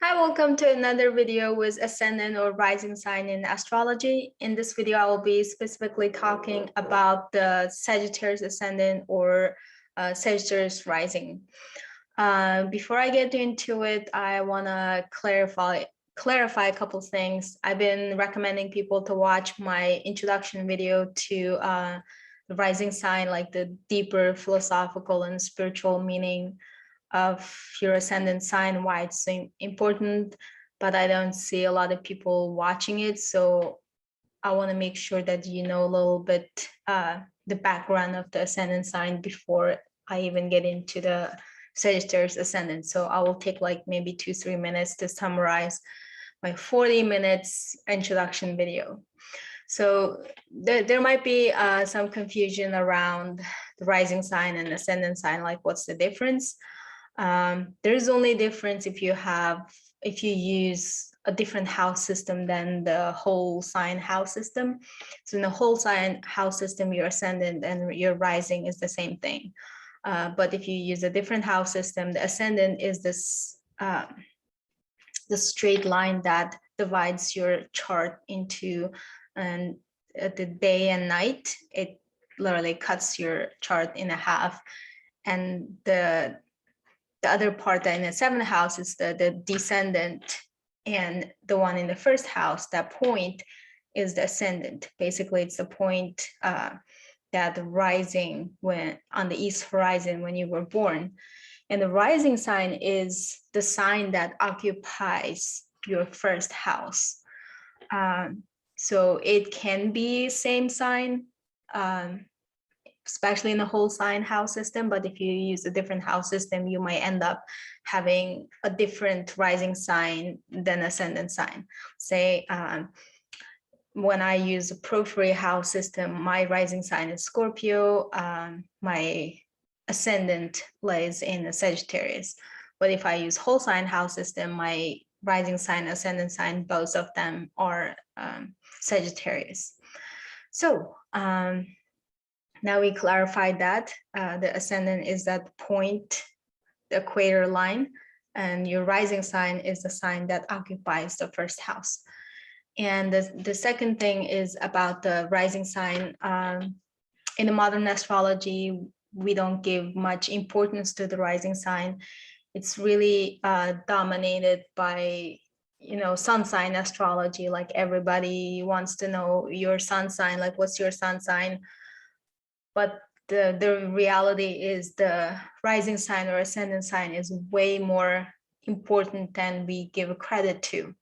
Hi, welcome to another video with ascendant or rising sign in astrology. In this video, I will be specifically talking about the Sagittarius ascendant or Sagittarius rising. Before I get into it, I want to clarify a couple things. I've been recommending people to watch my introduction video to the rising sign, like the deeper philosophical and spiritual meaning of your ascendant sign, why it's so important, but I don't see a lot of people watching it. So I want to make sure that you know a little bit the background of the ascendant sign before I even get into the Sagittarius ascendant. So I will take like maybe 2-3 minutes to summarize my 40 minutes introduction video. So there might be some confusion around the rising sign and ascendant sign, like what's the difference? There's only difference if you use a different house system than the whole sign house system. So in the whole sign house system, your ascendant and your rising is the same thing. But if you use a different house system, the ascendant is this the straight line that divides your chart into the day and night. It literally cuts your chart in half, and the other part in the seventh house is the descendant, and the one in the first house, that point, is the ascendant. Basically, it's the point that rising when on the east horizon when you were born. And the rising sign is the sign that occupies your first house. So it can be same sign, especially in the whole sign house system. But if you use a different house system, you might end up having a different rising sign than ascendant sign. Say, when I use a periphery house system, my rising sign is Scorpio, my ascendant lays in the Sagittarius. But if I use whole sign house system, my rising sign, ascendant sign, both of them are Sagittarius. So now we clarified that the ascendant is that point, the equator line, and your rising sign is the sign that occupies the first house. And the second thing is about the rising sign. In the modern astrology, we don't give much importance to the rising sign. It's really dominated by sun sign astrology. Like everybody wants to know your sun sign, like what's your sun sign. But the reality is the rising sign or ascendant sign is way more important than we give credit to.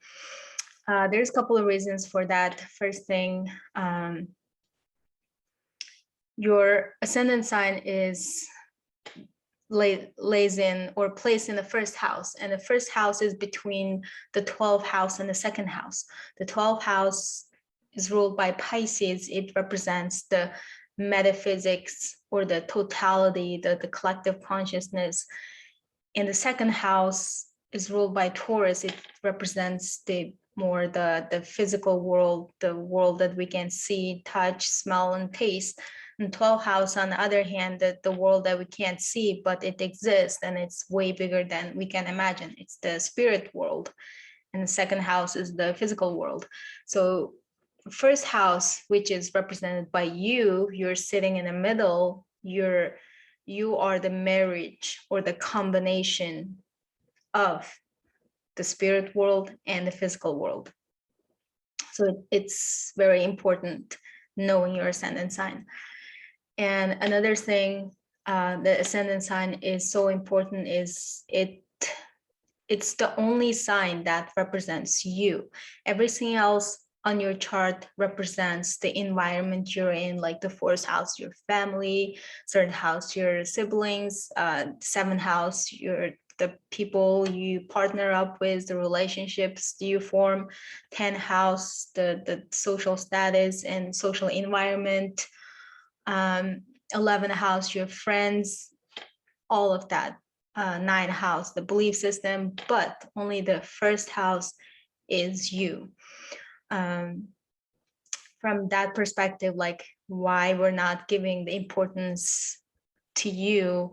There's a couple of reasons for that. First thing, your ascendant sign is lays in or placed in the first house, and the first house is between the 12th house and the second house. The 12th house is ruled by Pisces. It represents the metaphysics or the totality, the collective consciousness. And the second house is ruled by Taurus. It represents the physical world, the world that we can see, touch, smell, and taste. And 12th house, on the other hand, the world that we can't see, but it exists, and it's way bigger than we can imagine. It's the spirit world. And the second house is the physical world. So first house, which is represented by you're sitting in the middle. You are the marriage or the combination of the spirit world and the physical world. So it's very important knowing your ascendant sign. And another thing, the ascendant sign is so important is it's the only sign that represents you. Everything else on your chart represents the environment you're in, like the fourth house, your family, third house, your siblings, seventh house, the people you partner up with, the relationships you form, 10th house, the social status and social environment, 11th house, your friends, all of that, 9th house, the belief system, but only the first house is you. From that perspective, like why we're not giving the importance to you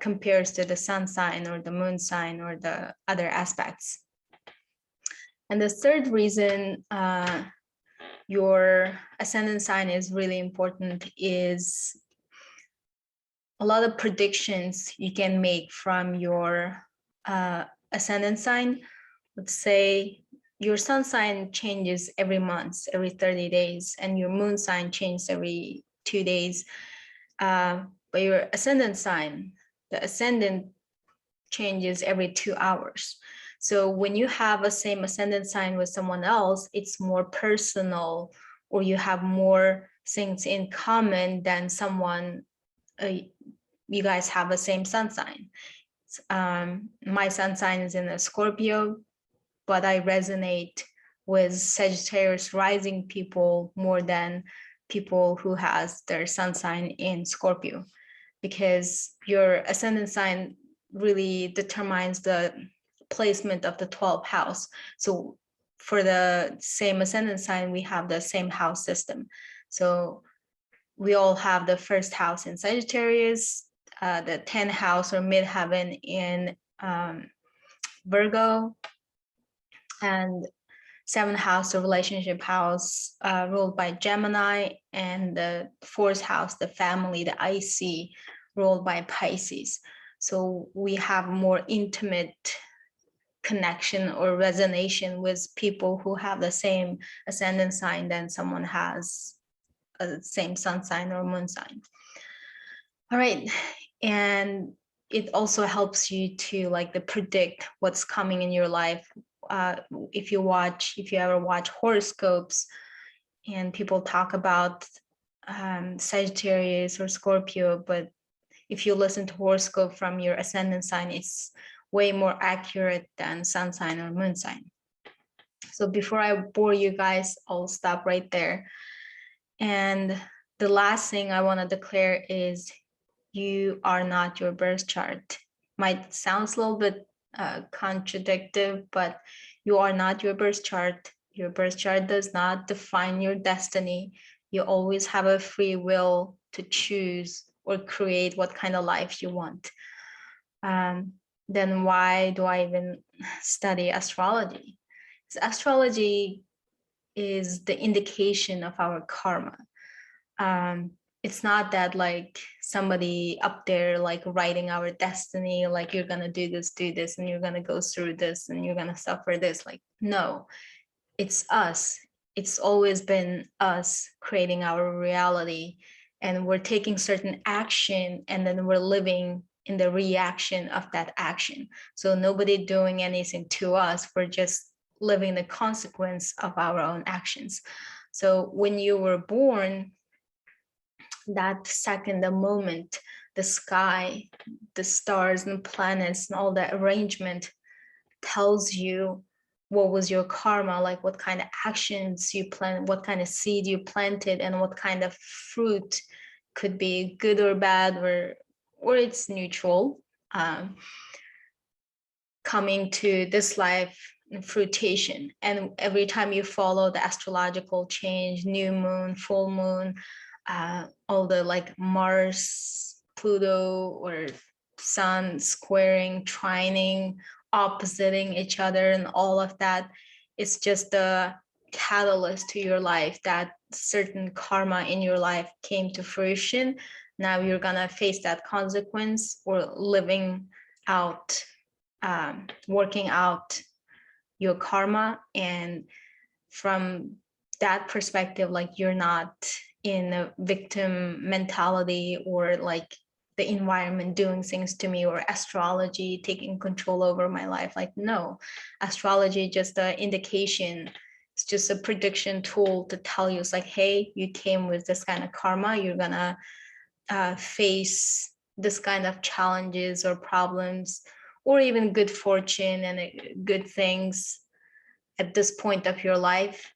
compares to the sun sign or the moon sign or the other aspects. And the third reason your ascendant sign is really important is a lot of predictions you can make from your ascendant sign. Let's say your sun sign changes every month, every 30 days, and your moon sign changes every 2 days. But your ascendant sign, the ascendant changes every 2 hours. So when you have a same ascendant sign with someone else, it's more personal, or you have more things in common than someone you guys have the same sun sign. My sun sign is in a Scorpio, but I resonate with Sagittarius rising people more than people who has their sun sign in Scorpio, because your ascendant sign really determines the placement of the 12th house. So for the same ascendant sign, we have the same house system. So we all have the first house in Sagittarius, the 10th house or midheaven in Virgo, and 7th house, the relationship house, ruled by Gemini, and the 4th house, the family, the IC, ruled by Pisces. So we have more intimate connection or resonation with people who have the same ascendant sign than someone has a same sun sign or moon sign. All right, and it also helps you to predict what's coming in your life. If you ever watch horoscopes and people talk about Sagittarius or Scorpio, but if you listen to horoscope from your ascendant sign, it's way more accurate than sun sign or moon sign. So before I bore you guys, I'll stop right there. And the last thing I want to declare is you are not your birth chart. Might sound a little bit contradictory, but you are not your birth chart. Your birth chart does not define your destiny. You always have a free will to choose or create what kind of life you want. Then why do I even study astrology? Because astrology is the indication of our karma. It's not that somebody up there writing our destiny, you're gonna do this, and you're gonna go through this, and you're gonna suffer this. No, it's us. It's always been us creating our reality, and we're taking certain action, and then we're living in the reaction of that action. So nobody doing anything to us. We're just living the consequence of our own actions. So when you were born, that second, the moment, the sky, the stars and planets and all that arrangement tells you what was your karma, what kind of actions you plant, what kind of seed you planted, and what kind of fruit, could be good or bad, or it's neutral, coming to this life in fruition. And every time you follow the astrological change, new moon, full moon, all the Mars, Pluto, or Sun squaring, trining, oppositing each other, and all of that, it's just a catalyst to your life that certain karma in your life came to fruition. Now you're gonna face that consequence, or living out, working out your karma. And from that perspective, you're not in a victim mentality, or the environment doing things to me, or astrology taking control over my life. No, astrology just an indication. It's just a prediction tool to tell you, it's hey, you came with this kind of karma, you're gonna face this kind of challenges or problems, or even good fortune and good things at this point of your life.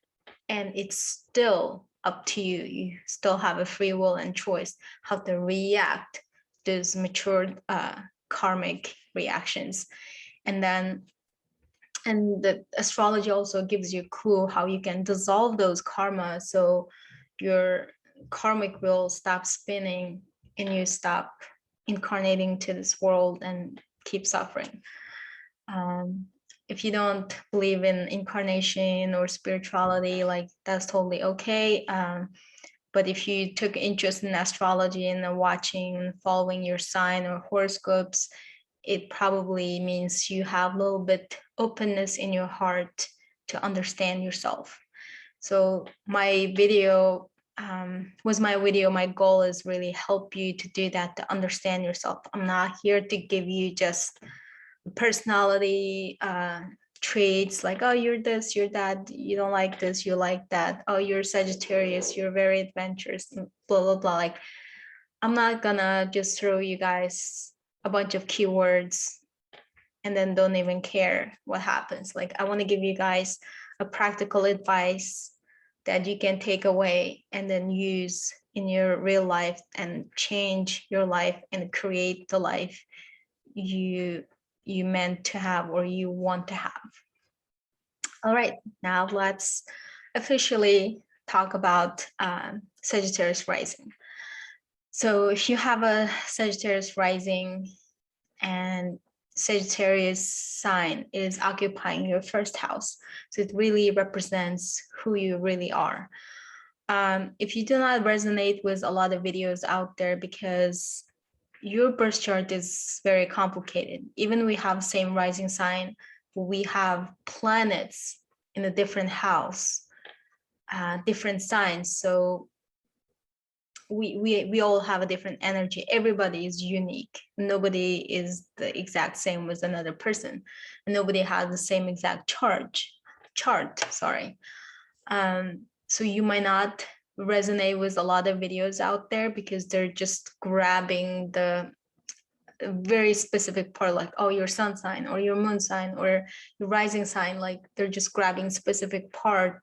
And it's still up to you. You still have a free will and choice how to react to those matured karmic reactions. And the astrology also gives you a clue how you can dissolve those karma, so your karmic wheel stops spinning and you stop incarnating to this world and keep suffering. if you don't believe in incarnation or spirituality, like that's totally okay. But if you took interest in astrology and watching, following your sign or horoscopes, it probably means you have a little bit openness in your heart to understand yourself. So my video my goal is really help you to do that, to understand yourself. I'm not here to give you just personality traits like, oh, you're this, you're that, you don't like this, you like that, oh, you're Sagittarius, you're very adventurous, blah blah blah. Like, I'm not gonna just throw you guys a bunch of keywords and then don't even care what happens. Like, I want to give you guys a practical advice that you can take away and then use in your real life and change your life and create the life you meant to have or you want to have. All right, now let's officially talk about Sagittarius rising. So if you have a Sagittarius rising and Sagittarius sign is occupying your first house, so it really represents who you really are. If you do not resonate with a lot of videos out there, because your birth chart is very complicated. Even we have same rising sign, we have planets in a different house, different signs. So we all have a different energy. Everybody is unique. Nobody is the exact same as another person. And nobody has the same exact chart. Sorry. So you might not resonate with a lot of videos out there because they're just grabbing the very specific part, like, oh, your sun sign or your moon sign or your rising sign. Like, they're just grabbing specific part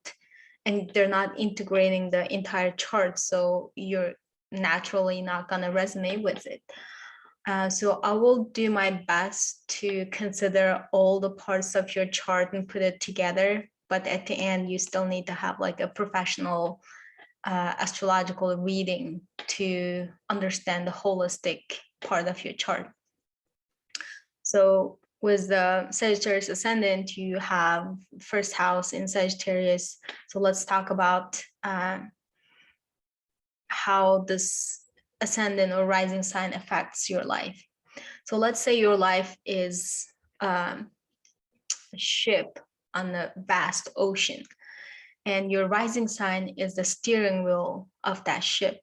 and they're not integrating the entire chart. So you're naturally not going to resonate with it. So I will do my best to consider all the parts of your chart and put it together. But at the end, you still need to have like a professional astrological reading to understand the holistic part of your chart. So with the Sagittarius ascendant, you have first house in Sagittarius. So let's talk about how this ascendant or rising sign affects your life. So let's say your life is a ship on a vast ocean, and your rising sign is the steering wheel of that ship.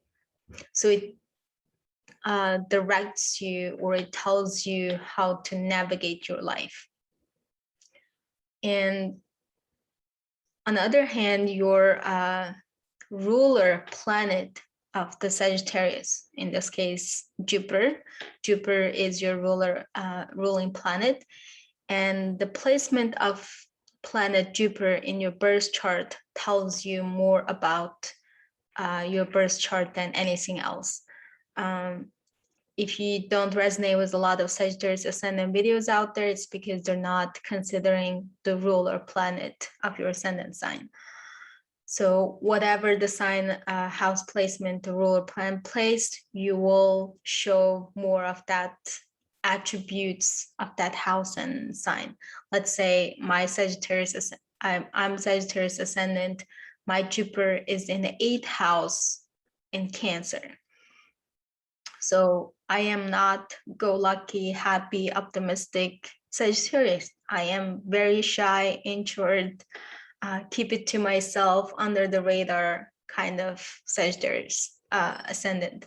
So it directs you, or it tells you how to navigate your life. And on the other hand, your ruler planet of the Sagittarius, in this case, Jupiter. Jupiter is your ruling planet. And the placement of planet Jupiter in your birth chart tells you more about your birth chart than anything else. If you don't resonate with a lot of Sagittarius ascendant videos out there, it's because they're not considering the ruler planet of your ascendant sign. So whatever the sign, house placement, the ruler planet placed, you will show more of that attributes of that house and sign. Let's say my Sagittarius, I'm Sagittarius ascendant, my Jupiter is in the 8th house in Cancer. So I am not go-lucky, happy, optimistic Sagittarius. I am very shy, introvert, keep it to myself, under the radar kind of Sagittarius ascendant.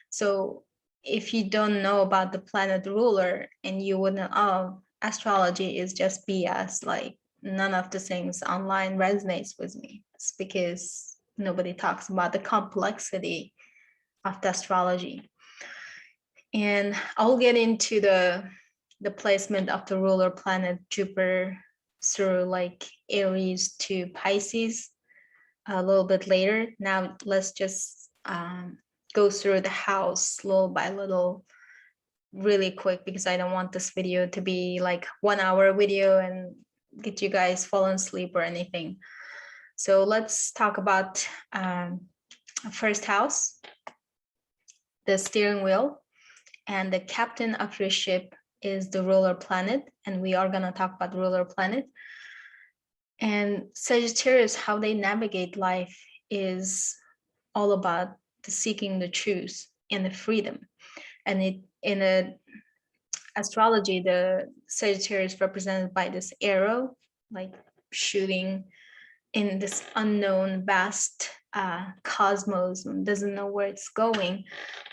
So if you don't know about the planet ruler and you wouldn't, oh, astrology is just BS, like none of the things online resonates with me. It's because nobody talks about the complexity of the astrology. And I'll get into the placement of the ruler planet Jupiter through like Aries to Pisces a little bit later. Now let's just go through the house little by little, really quick, because I don't want this video to be like 1 hour video and get you guys falling asleep or anything. So let's talk about first house, the steering wheel, and the captain of your ship is the ruler planet, and we are going to talk about ruler planet. And Sagittarius, how they navigate life is all about the seeking the truth and the freedom. And it in a astrology, the Sagittarius represented by this arrow, like shooting in this unknown vast cosmos, and doesn't know where it's going.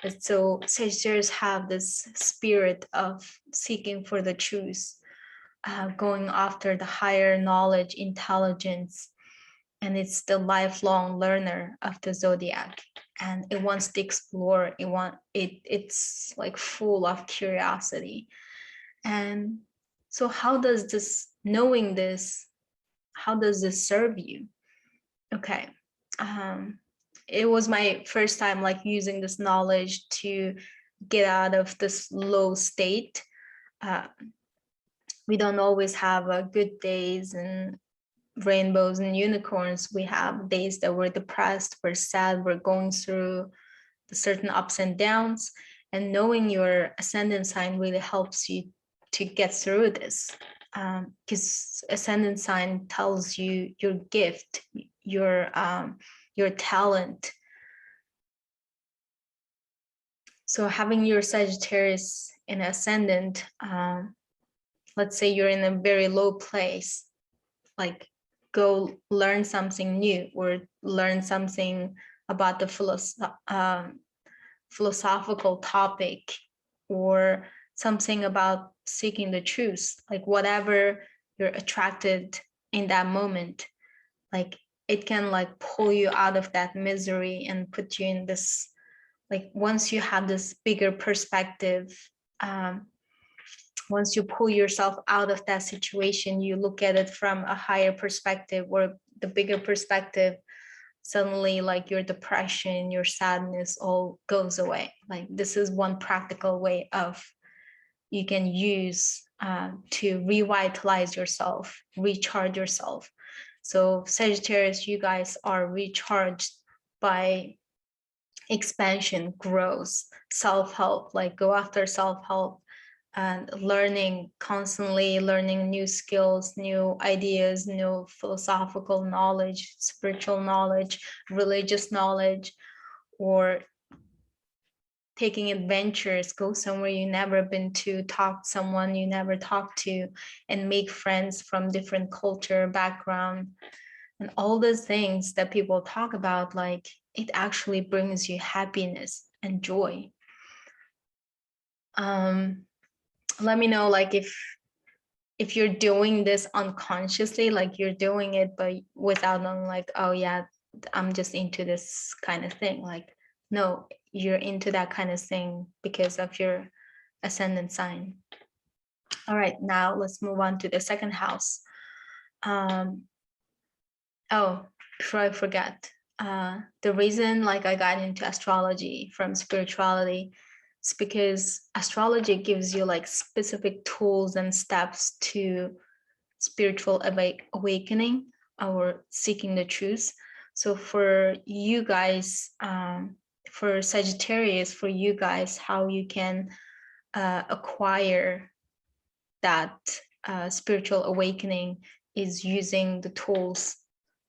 And so Sagittarius have this spirit of seeking for the truth, going after the higher knowledge, intelligence, and it's the lifelong learner of the zodiac, and it wants to explore. It's like full of curiosity. And so how does this, knowing this, how does this serve you? Okay. It was my first time like using this knowledge to get out of this low state. We don't always have good days and rainbows and unicorns. We have days that we're depressed, we're sad, we're going through the certain ups and downs. And knowing your ascendant sign really helps you to get through this, because ascendant sign tells you your gift, your talent. So having your Sagittarius in ascendant, let's say you're in a very low place, like go learn something new or learn something about the philosophical topic, or something about seeking the truth, like whatever you're attracted in that moment, like it can like pull you out of that misery and put you in this, like once you have this bigger perspective, once you pull yourself out of that situation, you look at it from a higher perspective or the bigger perspective, suddenly like your depression, your sadness all goes away. Like this is one practical way of you can use to revitalize yourself, recharge yourself. So Sagittarius, you guys are recharged by expansion, growth, self-help, like go after self-help and learning, constantly learning new skills, new ideas, new philosophical knowledge, spiritual knowledge, religious knowledge, or taking adventures, go somewhere you never been to, talk to someone you never talked to, and make friends from different culture, background, and all those things that people talk about, like it actually brings you happiness and joy. Let me know like if you're doing this unconsciously, like you're doing it but without knowing, like, oh yeah, I'm just into this kind of thing. Like no, you're into that kind of thing because of your ascendant sign. All right, now let's move on to the second house. Oh, before I forget, the reason like I got into astrology from spirituality is because astrology gives you like specific tools and steps to spiritual awakening or seeking the truth. So for you guys, for Sagittarius, for you guys, how you can acquire that spiritual awakening is using the tools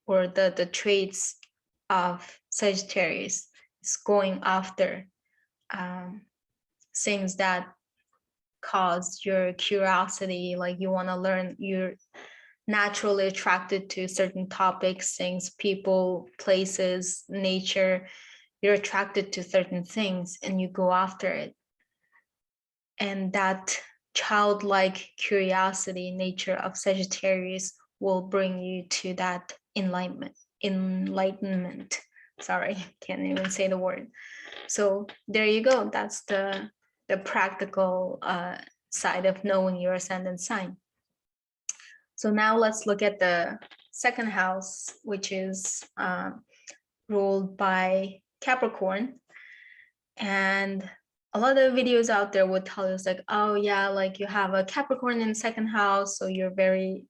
or the traits of Sagittarius. Is going after things that cause your curiosity, like you want to learn, you're naturally attracted to certain topics, things, people, places, nature. You're attracted to certain things and you go after it. And that childlike curiosity nature of Sagittarius will bring you to that enlightenment. Sorry, can't even say the word. So there you go. That's the practical side of knowing your ascendant sign. So now let's look at the second house, which is ruled by Capricorn. And a lot of videos out there would tell us like, oh yeah, like you have a Capricorn in second house, so you're very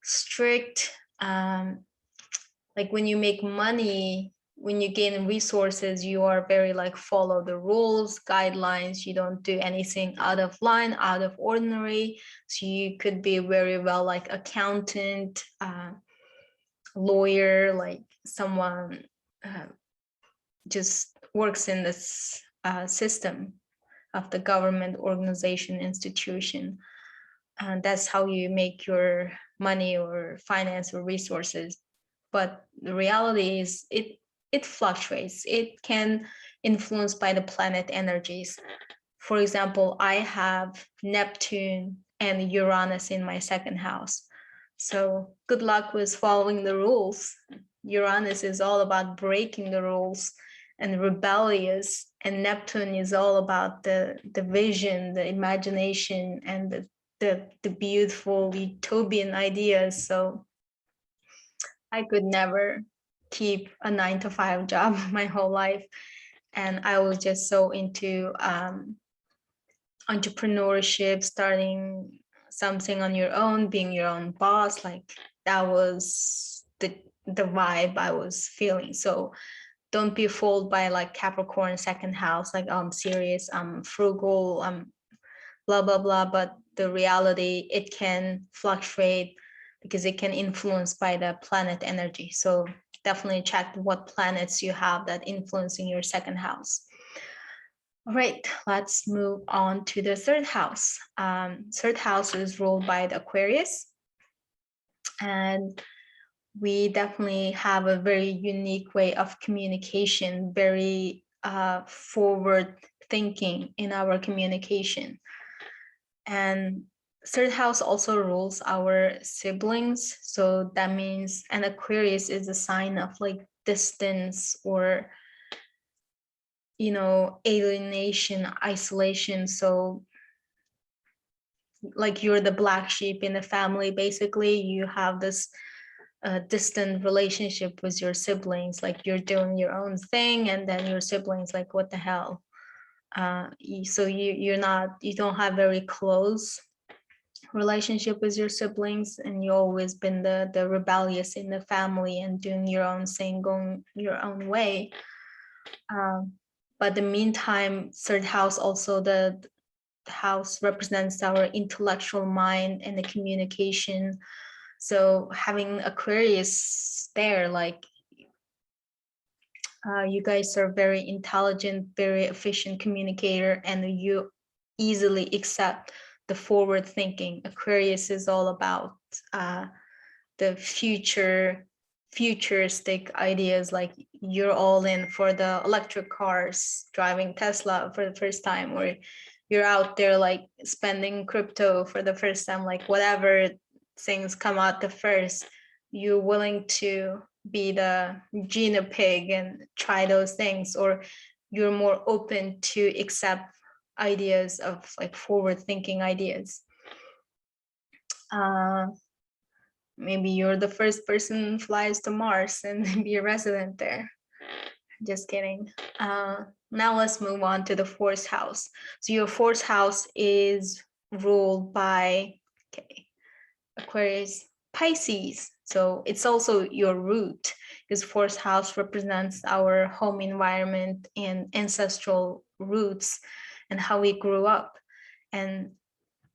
strict. Like when you make money, when you gain resources, you are very like follow the rules, guidelines. You don't do anything out of line, out of ordinary. So you could be very well like accountant, lawyer, like someone just works in this system of the government, organization, institution. And that's how you make your money or finance or resources. But the reality is it fluctuates. It can influence by the planet energies. For example, I have Neptune and Uranus in my second house. So good luck with following the rules. Uranus is all about breaking the rules and rebellious, and Neptune is all about the vision, the imagination, and the beautiful utopian ideas. So I could never keep a 9-to-5 job my whole life. And I was just so into entrepreneurship, starting something on your own, being your own boss. Like that was the vibe I was feeling. So don't be fooled by like Capricorn second house, like I'm serious, I'm frugal, I'm blah, blah, blah. But the reality, it can fluctuate because it can influence by the planet energy. So definitely check what planets you have that influence in your second house. All right, let's move on to the third house. Third house is ruled by the Aquarius. And we definitely have a very unique way of communication, very forward thinking in our communication. And third house also rules our siblings. So that means an Aquarius is a sign of like distance or, you know, alienation, isolation. So like you're the black sheep in the family, basically. You have this distant relationship with your siblings, like you're doing your own thing, and then your siblings like, what the hell? So you don't have very close relationship with your siblings, and you always been the rebellious in the family and doing your own thing, going your own way. But the meantime, third house also, the house represents our intellectual mind and the communication. So having Aquarius there, like you guys are very intelligent, very efficient communicator, and you easily accept the forward thinking. Aquarius is all about the futuristic ideas, like you're all in for the electric cars, driving Tesla for the first time, or you're out there like spending crypto for the first time, like whatever things come out the first, you're willing to be the guinea pig and try those things, or you're more open to accept ideas of like forward thinking ideas. Maybe you're the first person flies to Mars and be a resident there. Just kidding. Now let's move on to the fourth house. So your fourth house is ruled by Aquarius, Pisces. So it's also your root, because fourth house represents our home environment and ancestral roots and how we grew up. And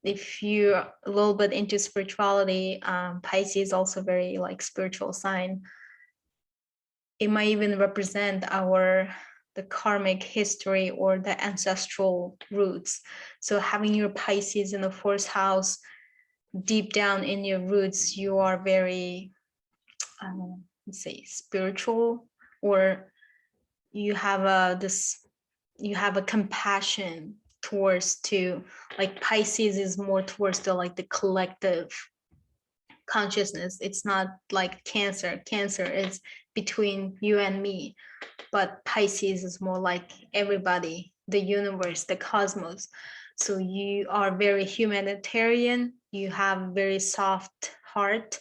if you're a little bit into spirituality, Pisces is also very like spiritual sign. It might even represent the karmic history or the ancestral roots. So having your Pisces in the fourth house, deep down in your roots, you are very, let's say, spiritual, or you have a compassion towards to, like Pisces is more towards the like the collective consciousness. It's not like Cancer is between you and me, but Pisces is more like everybody, the universe, the cosmos. So you are very humanitarian, you have very soft heart,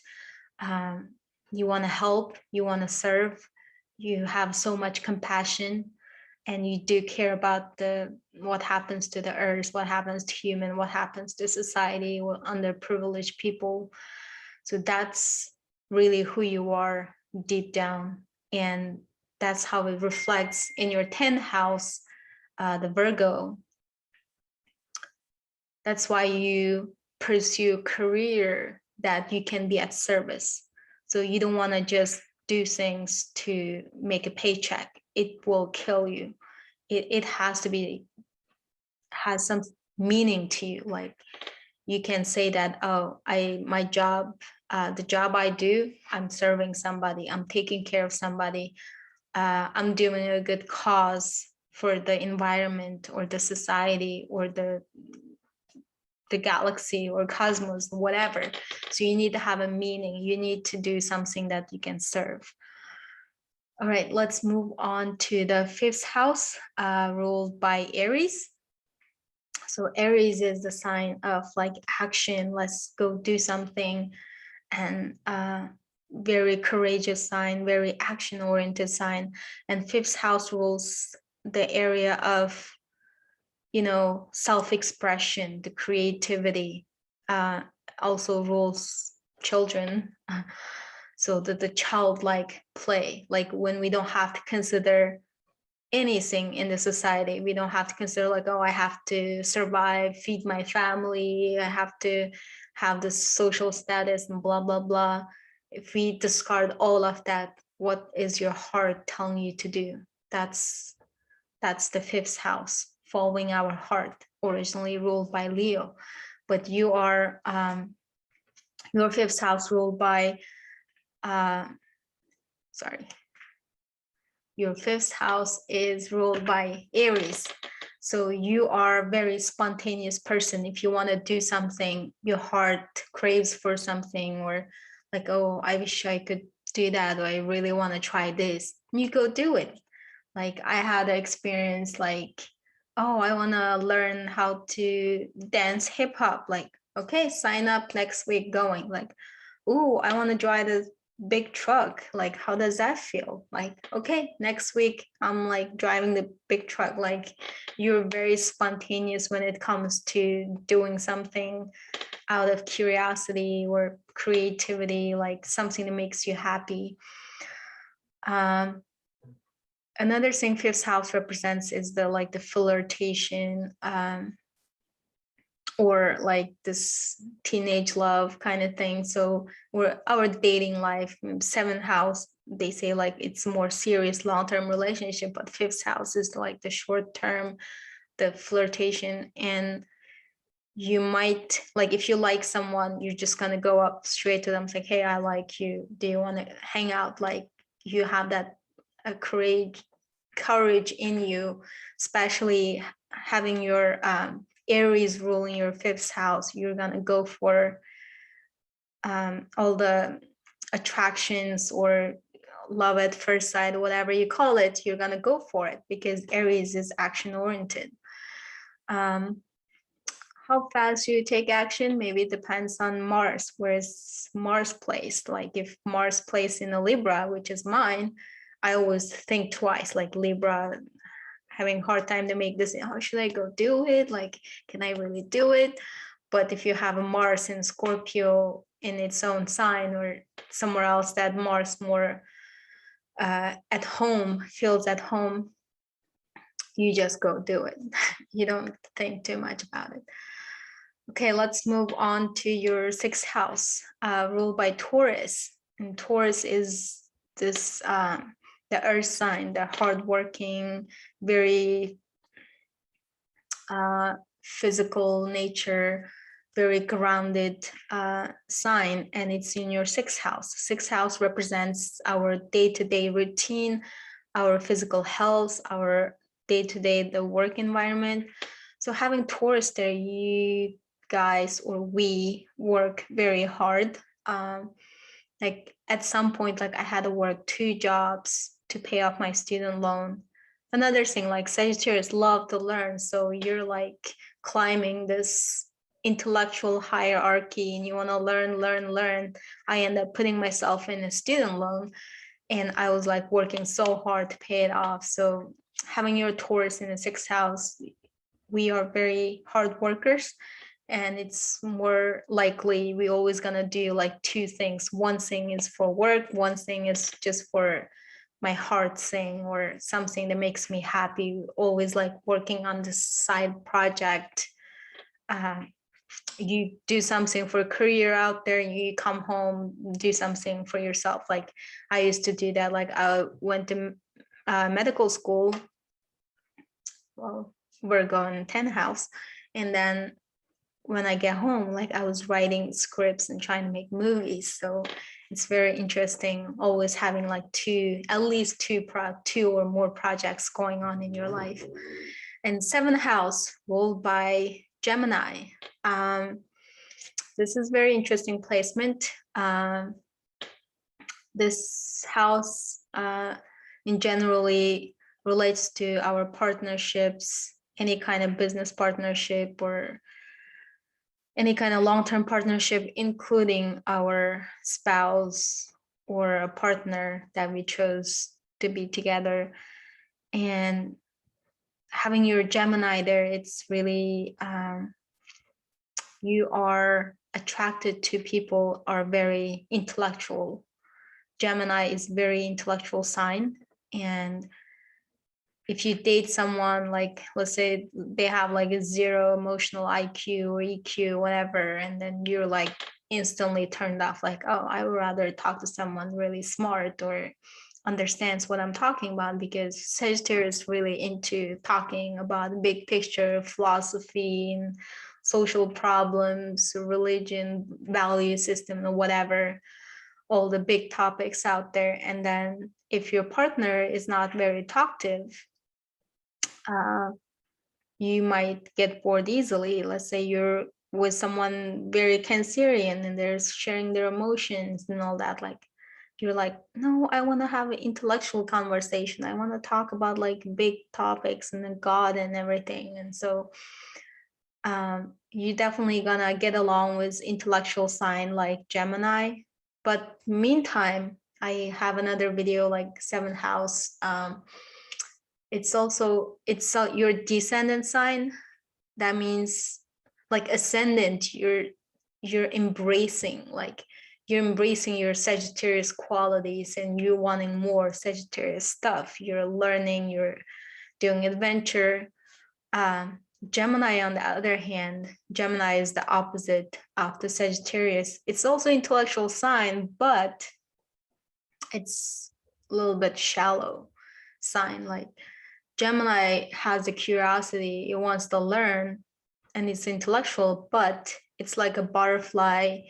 you want to help, you want to serve, you have so much compassion, and you do care about what happens to the earth, what happens to human, what happens to society or underprivileged people. So that's really who you are deep down. And that's how it reflects in your 10th house, the Virgo. That's why you pursue a career that you can be at service. So you don't want to just do things to make a paycheck. It will kill you. It has to be, has some meaning to you. Like you can say that, oh, my job, the job I do, I'm serving somebody, I'm taking care of somebody, I'm doing a good cause for the environment or the society or the galaxy or cosmos, whatever. So you need to have a meaning. You need to do something that you can serve. All right, let's move on to the 5th house, ruled by Aries. So Aries is the sign of like action. Let's go do something, and very courageous sign, very action-oriented sign. And 5th house rules the area of, you know, self-expression, the creativity, also rules children. So the childlike play, like when we don't have to consider anything in the society, we don't have to consider like, oh, I have to survive, feed my family, I have to have this social status and blah, blah, blah. If we discard all of that, what is your heart telling you to do? That's the 5th house, following our heart, originally ruled by Leo. But you are, your 5th house ruled by, your 5th house is ruled by Aries. So you are a very spontaneous person. If you want to do something, your heart craves for something, or like, oh, I wish I could do that, or I really want to try this, you go do it. Like I had an experience like, oh, I want to learn how to dance hip hop. Like, okay, sign up next week going. Like, oh, I want to drive this big truck. Like, how does that feel? Like, okay, next week I'm like driving the big truck. Like you're very spontaneous when it comes to doing something out of curiosity or creativity, like something that makes you happy. Another thing 5th house represents is the like the flirtation, or like this teenage love kind of thing. So our dating life, 7th house, they say like it's more serious long-term relationship, but 5th house is like the short term, the flirtation. And you might, like if you like someone, you're just gonna go up straight to them, it's like, hey, I like you, do you want to hang out? Like you have that courage in you, especially having your Aries ruling your 5th house. You're gonna go for all the attractions or love at first sight, whatever you call it. You're gonna go for it because Aries is action oriented. How fast you take action, maybe it depends on Mars, where's Mars placed. Like if Mars placed in a Libra, which is mine, I always think twice, like Libra, having a hard time to make this, how should I go do it? Like, can I really do it? But if you have a Mars in Scorpio in its own sign or somewhere else that Mars more at home, feels at home, you just go do it. You don't think too much about it. Okay, let's move on to your 6th house, ruled by Taurus. And Taurus is this, the earth sign, the hardworking, very physical nature, very grounded sign, and it's in your 6th house. 6th house represents our day-to-day routine, our physical health, our day-to-day, the work environment. So having Taurus there, you guys, or we work very hard. Like at some point, like I had to work 2 jobs to pay off my student loan. Another thing, like Sagittarius love to learn, so you're like climbing this intellectual hierarchy and you want to learn. I end up putting myself in a student loan, and I was like working so hard to pay it off. So having your Taurus in the 6th house, we are very hard workers, and it's more likely we always gonna do like 2 things. One thing is for work, one thing is just for my heart sing, or something that makes me happy, always like working on this side project. You do something for a career out there, and you come home, do something for yourself. Like I used to do that. Like I went to medical school, well, Virgo and 10th house, and then when I get home, like I was writing scripts and trying to make movies. So it's very interesting always having like at least two or more projects going on in your life. And 7th house ruled by Gemini. This is very interesting placement. This house in generally relates to our partnerships, any kind of business partnership or any kind of long-term partnership, including our spouse or a partner that we chose to be together. And having your Gemini there, it's really, you are attracted to people are very intellectual. Gemini is very intellectual sign. And if you date someone, like let's say they have like a 0 emotional IQ or EQ, whatever, and then you're like instantly turned off, like, oh, I would rather talk to someone really smart or understands what I'm talking about, because Sagittarius is really into talking about the big picture, philosophy and social problems, religion, value system, or whatever, all the big topics out there. And then if your partner is not very talkative, you might get bored easily. Let's say you're with someone very Cancerian and they're sharing their emotions and all that, like you're like, no, I want to have an intellectual conversation, I want to talk about like big topics and then God and everything. And so you definitely gonna get along with intellectual sign like Gemini. But meantime, I have another video like 7th house. It's your descendant sign. That means like ascendant, you're embracing, like you're embracing your Sagittarius qualities and you're wanting more Sagittarius stuff. You're learning, you're doing adventure. Gemini, on the other hand, Gemini is the opposite of the Sagittarius. It's also intellectual sign, but it's a little bit shallow sign. Like Gemini has a curiosity, it wants to learn, and it's intellectual, but it's like a butterfly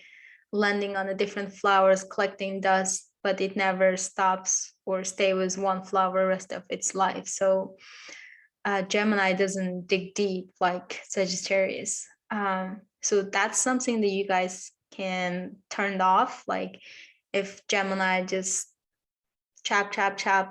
landing on the different flowers, collecting dust, but it never stops or stay with one flower rest of its life. So Gemini doesn't dig deep like Sagittarius. So that's something that you guys can turn off. Like if Gemini just chap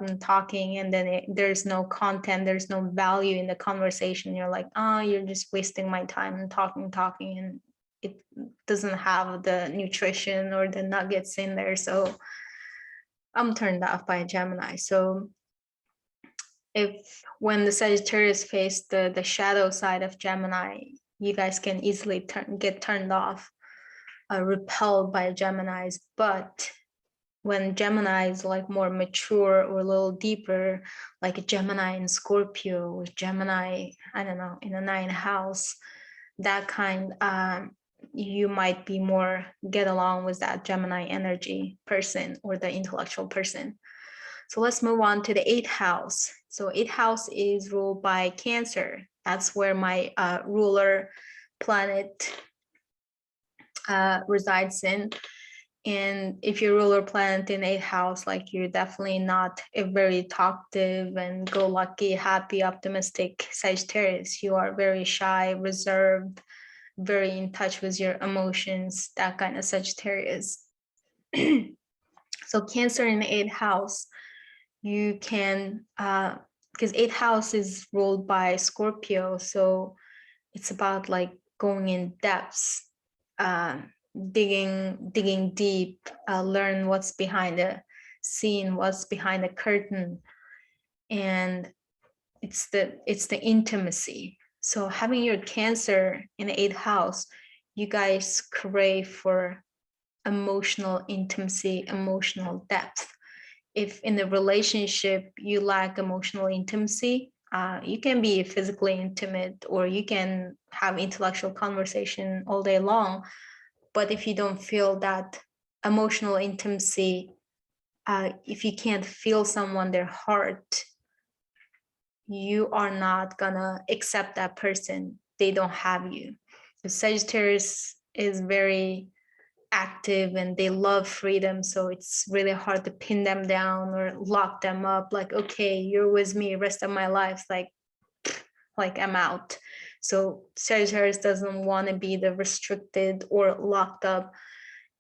and talking, and then there's no content, there's no value in the conversation, you're like, oh, you're just wasting my time and talking, and it doesn't have the nutrition or the nuggets in there. So I'm turned off by Gemini. So if when the Sagittarius face the shadow side of Gemini, you guys can easily get turned off, repelled by Geminis. But when Gemini is like more mature or a little deeper, like a Gemini in Scorpio or Gemini, I don't know, in the 9th house, that kind, you might be more get along with that Gemini energy person or the intellectual person. So let's move on to the 8th house. So 8th house is ruled by Cancer. That's where my ruler planet resides in. And if your ruler planet in 8th house, like you're definitely not a very talkative and go-lucky, happy, optimistic Sagittarius. You are very shy, reserved, very in touch with your emotions, that kind of Sagittarius. So Cancer in the 8th house, you can, because 8th house is ruled by Scorpio, so it's about like going in depths, digging deep, learn what's behind the scene, what's behind the curtain, and it's the intimacy. So having your Cancer in the 8th house, you guys crave for emotional intimacy, emotional depth. if in a relationship you lack emotional intimacy, you can be physically intimate or you can have intellectual conversation all day long. But if you don't feel that emotional intimacy, if you can't feel someone, their heart, you are not gonna accept that person. They don't have you. The Sagittarius is very active and they love freedom, so it's really hard to pin them down or lock them up like, okay, you're with me rest of my life, like I'm out. So Sagittarius doesn't want to be the restricted or locked up,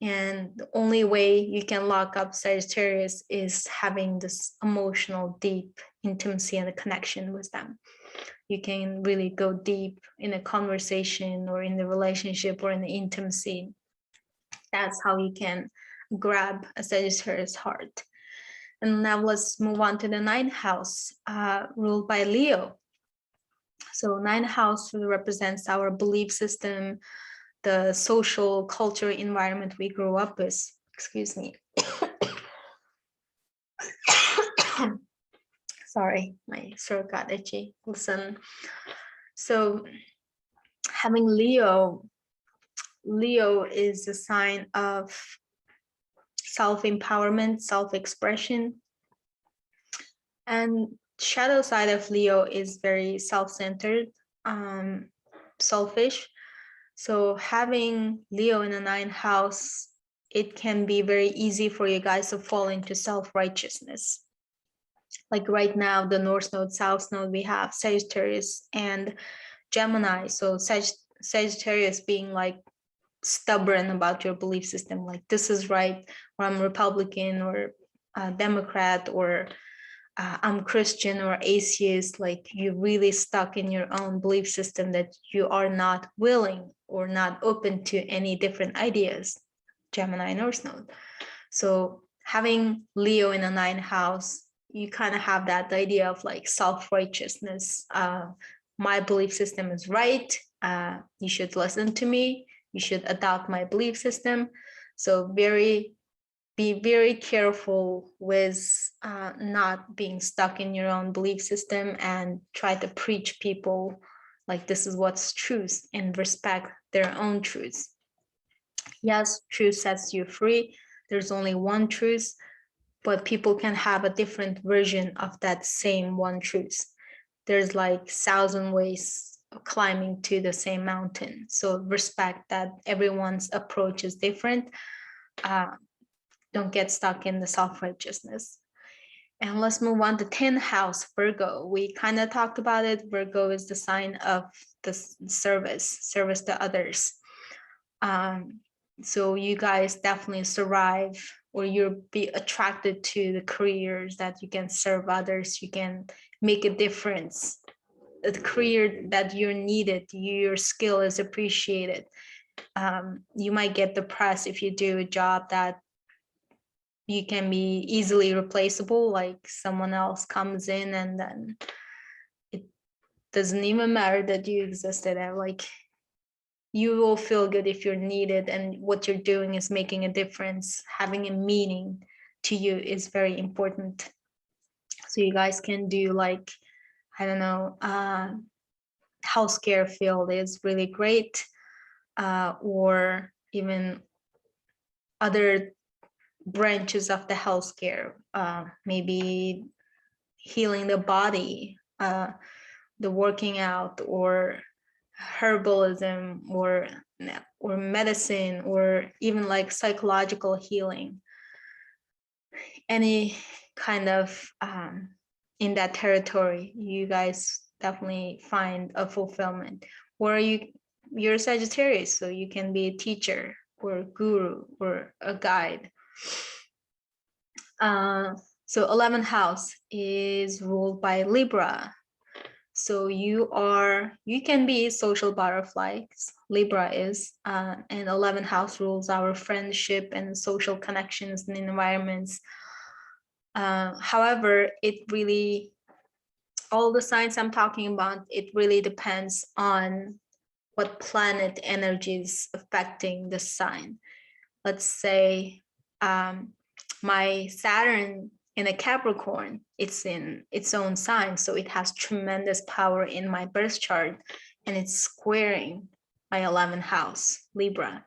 and the only way you can lock up Sagittarius is having this emotional deep intimacy and a connection with them. You can really go deep in a conversation or in the relationship or in the intimacy. That's how you can grab a Sagittarius heart. And now let's move on to the ninth house, ruled by Leo. So ninth house represents our belief system, the social, cultural environment we grew up with. Excuse me. Sorry, my throat got itchy. Listen. So having Leo is a sign of self-empowerment, self-expression. And shadow side of Leo is very self-centered, selfish. So having Leo in the ninth house, it can be very easy for you guys to fall into self-righteousness. Like right now, the North Node, South Node, we have Sagittarius and Gemini. So Sagittarius being like stubborn about your belief system, like this is right, or I'm Republican or Democrat, or I'm Christian or atheist, like you're really stuck in your own belief system that you are not willing or not open to any different ideas, Gemini North Node. So having Leo in a ninth house, you kind of have that idea of like self-righteousness. My belief system is right. You should listen to me. You should adopt my belief system. So be very careful with not being stuck in your own belief system, and try to preach people like this is what's truth and respect their own truths. Yes, truth sets you free. There's only one truth, but people can have a different version of that same one truth. There's like 1,000 ways of climbing to the same mountain. So respect that everyone's approach is different. Don't get stuck in the self-righteousness. And let's move on to 10th house, Virgo. We kind of talked about it. Virgo is the sign of the service to others. So you guys definitely survive, or you'll be attracted to the careers that you can serve others. You can make a difference. The career that you're needed, your skill is appreciated. You might get depressed if you do a job that you can be easily replaceable, like someone else comes in and then it doesn't even matter that you existed. Like you will feel good if you're needed and what you're doing is making a difference. Having a meaning to you is very important. So you guys can do like, I don't know, healthcare field is really great, or even other branches of the healthcare, maybe healing the body, the working out, or herbalism, or medicine, or even like psychological healing. Any kind of in that territory, you guys definitely find a fulfillment. Or you're a Sagittarius, so you can be a teacher or a guru or a guide. So 11th house is ruled by Libra. So you can be social butterflies. Libra is, and 11th house rules our friendship and social connections and environments. However, all the signs I'm talking about, it really depends on what planet energy is affecting the sign. Let's say my Saturn in a Capricorn. It's in its own sign, so it has tremendous power in my birth chart, and it's squaring my 11th house, Libra.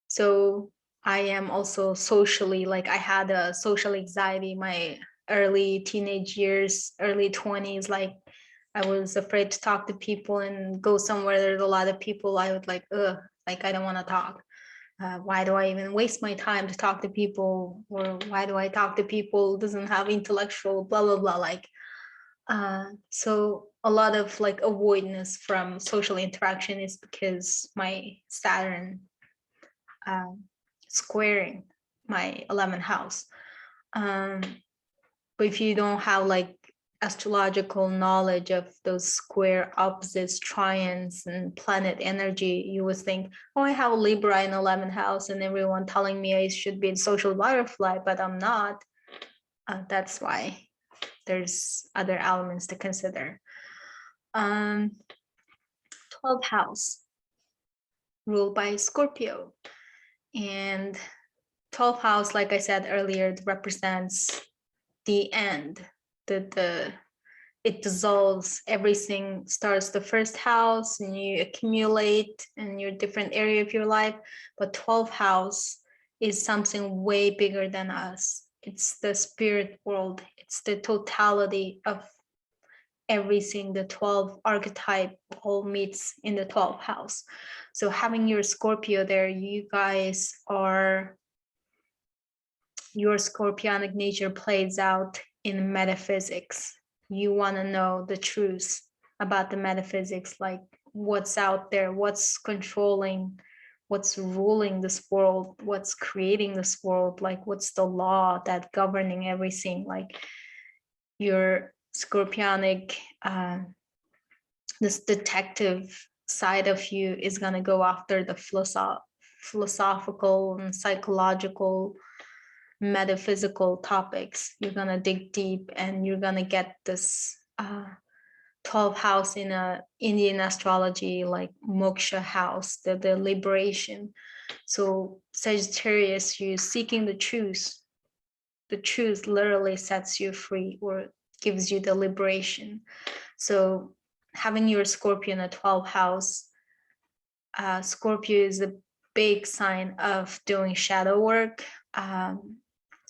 So I am also socially, like I had a social anxiety my early teenage years, early 20s. Like I was afraid to talk to people and go somewhere there's a lot of people. I would like, like I don't want to talk. Why do I even waste my time to talk to people? Or why do I talk to people who doesn't have intellectual blah, blah, blah. Like, so a lot of like avoidance from social interaction is because my Saturn squaring my 11th house. But if you don't have like astrological knowledge of those square opposites, trions, and planet energy, you would think, oh, I have Libra in 11th house and everyone telling me I should be a social butterfly, but I'm not. That's why there's other elements to consider. 12th house ruled by Scorpio, and 12th house, like I said earlier, represents the end. It dissolves, everything starts the first house and you accumulate in your different area of your life. But 12th house is something way bigger than us. It's the spirit world. It's the totality of everything. The 12 archetype all meets in the 12th house. So having your Scorpio there, you guys are, your Scorpionic nature plays out in metaphysics. You want to know the truth about the metaphysics, like what's out there, what's controlling, what's ruling this world, what's creating this world, like what's the law that governing everything. Like your Scorpionic, this detective side of you is going to go after the philosophical and psychological, metaphysical topics. You're going to dig deep and you're going to get this 12th house in a Indian astrology, like moksha house, the liberation. So Sagittarius, you're seeking the truth. The truth literally sets you free or gives you the liberation. So having your Scorpio in a 12th house, Scorpio is a big sign of doing shadow work,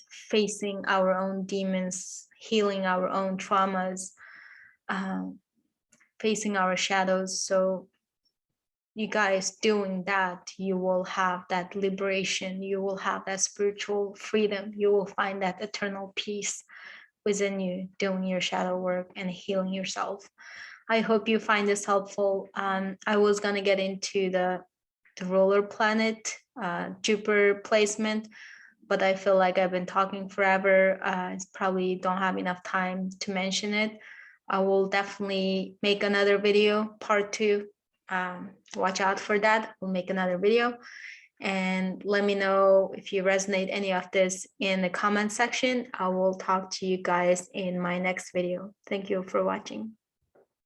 facing our own demons, healing our own traumas, facing our shadows. So you guys doing that, you will have that liberation, you will have that spiritual freedom, you will find that eternal peace within you doing your shadow work and healing yourself. I hope you find this helpful. I was going to get into the ruler planet, Jupiter placement, but I feel like I've been talking forever. Probably don't have enough time to mention it. I will definitely make another video, part 2. Watch out for that. We'll make another video. And let me know if you resonate any of this in the comment section. I will talk to you guys in my next video. Thank you for watching.